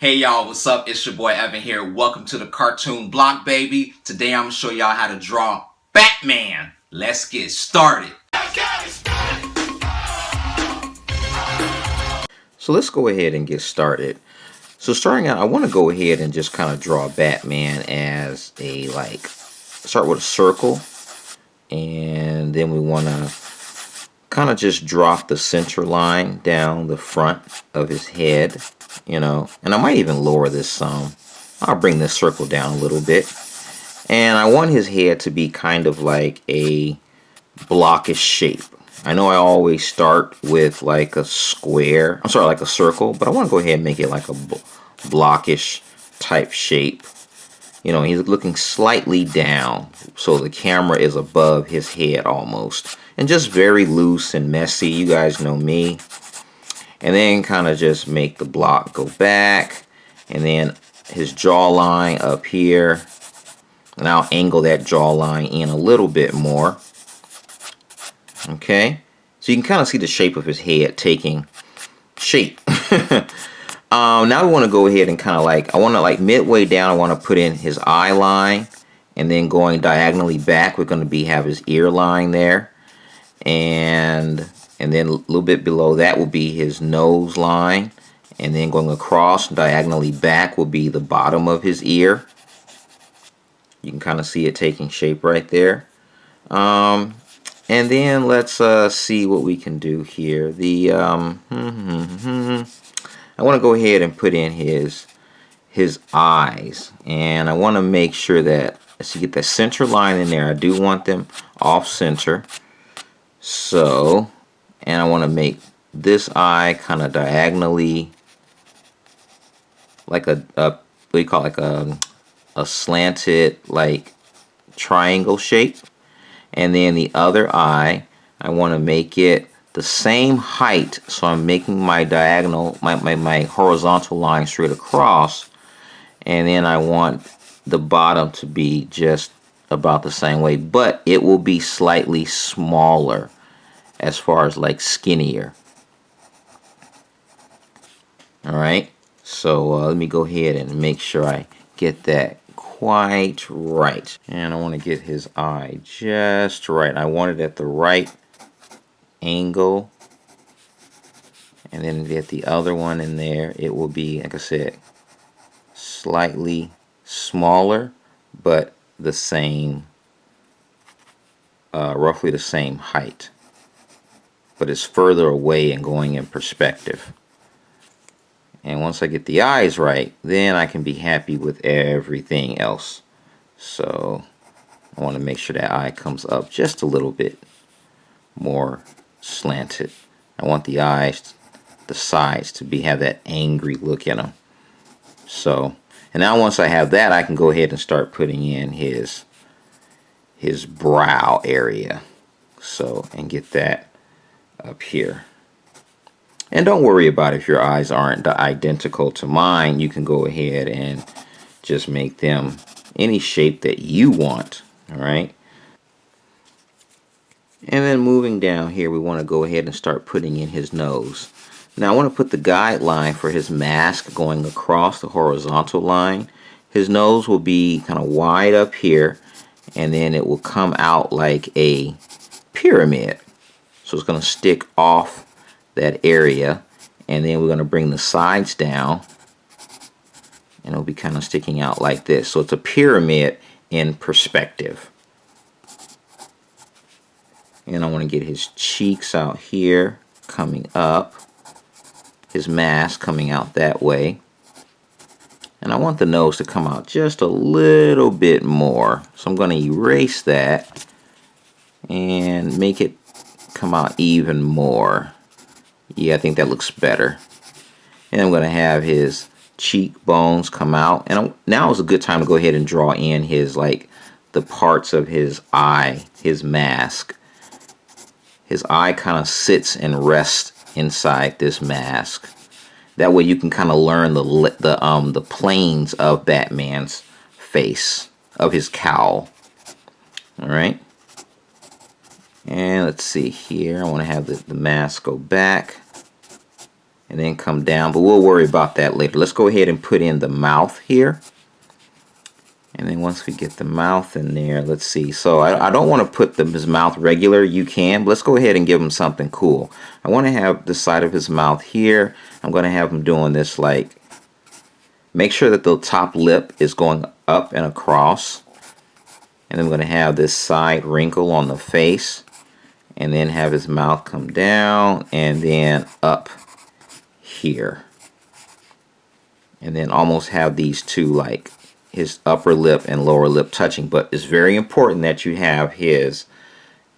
Hey y'all, what's up? It's your boy Evan here. Welcome to the cartoon block, baby. Today I'm going to show y'all how to draw Batman. Let's get started. So let's go ahead and get started. So starting out, I want to go ahead and just kind of draw Batman as a, start with a circle. And then we want to kind of just drop the center line down the front of his head, and I might even lower this some. I'll bring this circle down a little bit. And I want his head to be kind of like a blockish shape. I know I always start with like a square, like a circle, but I want to go ahead and make it like a blockish type shape. He's looking slightly down, so the camera is above his head almost. And just very loose and messy, you guys know me. And then kind of just make the block go back, and then his jawline up here. And I'll angle that jawline in a little bit more. Okay, so you can kind of see the shape of his head taking shape. Now we want to go ahead and kind of midway down, I want to put in his eye line, and then going diagonally back, we're going to have his ear line there, and then a little bit below that will be his nose line, and then going across diagonally back will be the bottom of his ear. You can kind of see it taking shape right there. And then let's see what we can do here. I want to go ahead and put in his eyes, and I want to make sure that as you get that center line in there, I do want them off center. So, and I want to make this eye kind of diagonally, like a what do you call it, like a slanted like triangle shape. And then the other eye, I want to make it the same height, so I'm making my diagonal, my horizontal line straight across, and then I want the bottom to be just about the same way, but it will be slightly smaller as far as like skinnier. Alright, so let me go ahead and make sure I get that quite right. And I want to get his eye just right. I want it at the right angle, and then get the other one in there. It will be, like I said, slightly smaller, but the same, roughly the same height, but it's further away and going in perspective. And once I get the eyes right, then I can be happy with everything else. So I want to make sure that eye comes up just a little bit more slanted. I want the eyes, the sides, to have that angry look in them. So, and now once I have that, I can go ahead and start putting in his brow area. So, and get that up here. And don't worry about if your eyes aren't identical to mine. You can go ahead and just make them any shape that you want. Alright. And then moving down here, we want to go ahead and start putting in his nose. Now I want to put the guideline for his mask going across the horizontal line. His nose will be kind of wide up here, and then it will come out like a pyramid. So it's going to stick off that area, and then we're going to bring the sides down, and it'll be kind of sticking out like this. So it's a pyramid in perspective. And I want to get his cheeks out here coming up, his mask coming out that way, and I want the nose to come out just a little bit more. So I'm going to erase that and make it come out even more. Yeah, I think that looks better. And I'm going to have his cheekbones come out. And now is a good time to go ahead and draw in his, the parts of his eye, his mask. His eye kind of sits and rests inside this mask. That way you can kind of learn the planes of Batman's face, of his cowl. All right. And let's see here. I want to have the mask go back. and then come down, but we'll worry about that later. Let's go ahead and put in the mouth here. And then once we get the mouth in there, let's see. So I don't want to put his mouth regular. You can, but let's go ahead and give him something cool. I want to have the side of his mouth here. I'm going to have him doing this, like, make sure that the top lip is going up and across. And I'm going to have this side wrinkle on the face. And then have his mouth come down and then up here. And then almost have these two, like, his upper lip and lower lip touching. But it's very important that you have his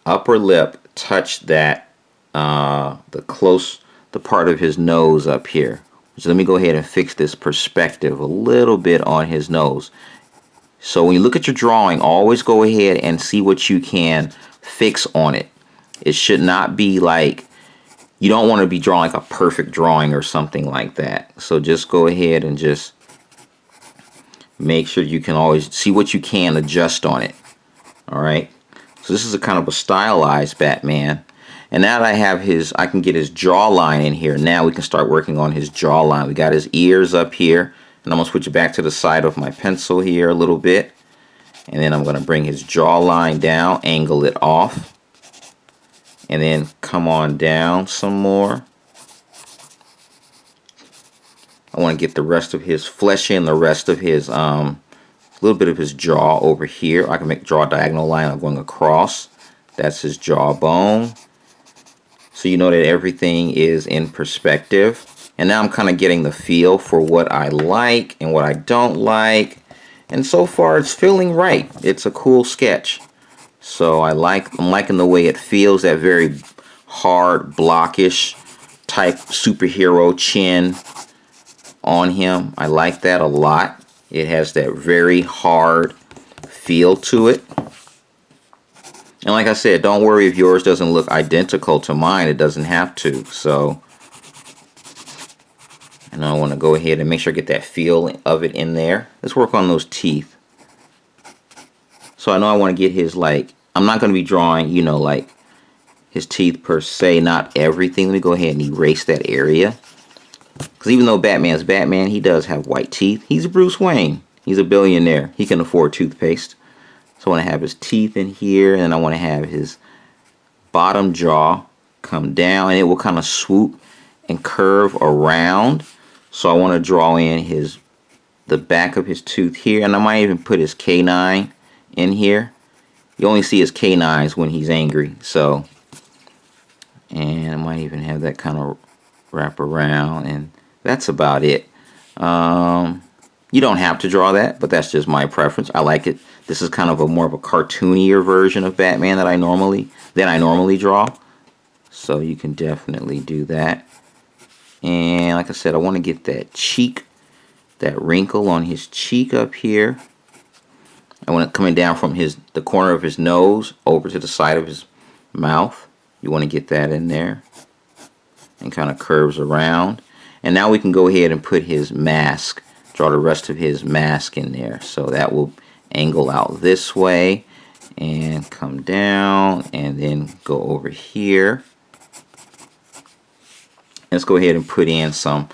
upper lip touch that the part of his nose up here. So let me go ahead and fix this perspective a little bit on his nose. So when you look at your drawing, always go ahead and see what you can fix on it. It should not be like, you don't want to be drawing like a perfect drawing or something like that. So just go ahead and just make sure you can always see what you can adjust on it. Alright, so this is a kind of a stylized Batman. And now that I have I can get his jawline in here. Now we can start working on his jawline. We got his ears up here. And I'm going to switch it back to the side of my pencil here a little bit. And then I'm going to bring his jawline down, angle it off. And then come on down some more. I want to get the rest of his flesh in, the rest of his, a little bit of his jaw over here. I can draw a diagonal line. I'm going across. That's his jawbone. So you know that everything is in perspective. And now I'm kind of getting the feel for what I like and what I don't like. And so far it's feeling right. It's a cool sketch. So I'm liking the way it feels, that very hard, blockish type superhero chin on him. I like that a lot. It has that very hard feel to it. And like I said, don't worry if yours doesn't look identical to mine. It doesn't have to. So, and I want to go ahead and make sure I get that feel of it in there. Let's work on those teeth. So I know I want to get his, like, I'm not going to be drawing, you know, like his teeth per se, not everything. Let me go ahead and erase that area. Because even though Batman's Batman, he does have white teeth. He's Bruce Wayne. He's a billionaire. He can afford toothpaste. So I want to have his teeth in here, and I want to have his bottom jaw come down, and it will kind of swoop and curve around. So I want to draw in the back of his tooth here, and I might even put his canine in here. You only see his canines when he's angry. So, and I might even have that kind of wrap around, and that's about it. You don't have to draw that, but that's just my preference. I like it. This is kind of a more of a cartoonier version of Batman that I normally draw. So you can definitely do that. And like I said, I want to get that cheek, that wrinkle on his cheek up here. I want it coming down from the corner of his nose over to the side of his mouth. You want to get that in there. And kind of curves around. And now we can go ahead and put his mask. Draw the rest of his mask in there. So that will angle out this way. And come down. And then go over here. Let's go ahead and put in some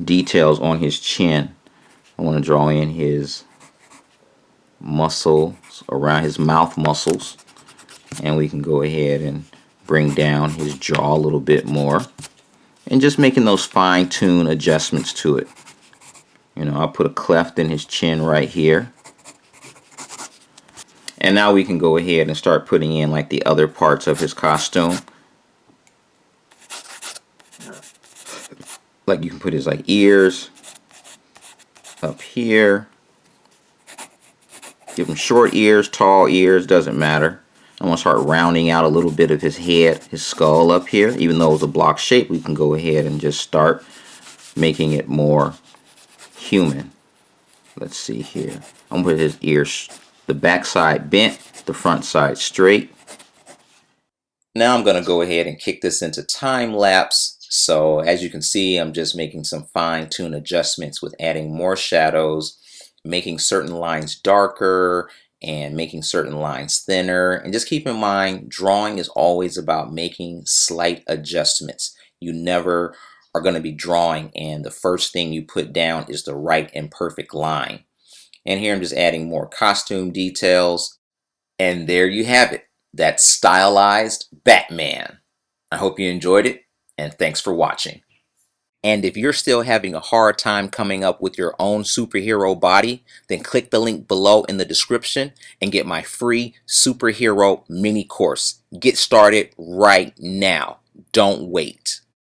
details on his chin. I want to draw in his muscles around his mouth muscles, and we can go ahead and bring down his jaw a little bit more, and just making those fine-tune adjustments to it. You know, I'll put a cleft in his chin right here, and now we can go ahead and start putting in like the other parts of his costume. Like you can put his like ears up here. Give him short ears, tall ears, doesn't matter. I'm going to start rounding out a little bit of his head, his skull up here. Even though it's a block shape, we can go ahead and just start making it more human. Let's see here. I'm going to put his ears, the back side bent, the front side straight. Now I'm going to go ahead and kick this into time lapse. So as you can see, I'm just making some fine-tune adjustments with adding more shadows, making certain lines darker and making certain lines thinner. And just keep in mind, drawing is always about making slight adjustments. You never are going to be drawing and the first thing you put down is the right and perfect line. And here I'm just adding more costume details. And there you have it. That stylized Batman. I hope you enjoyed it, and thanks for watching. And if you're still having a hard time coming up with your own superhero body, then click the link below in the description and get my free superhero mini course. Get started right now. Don't wait.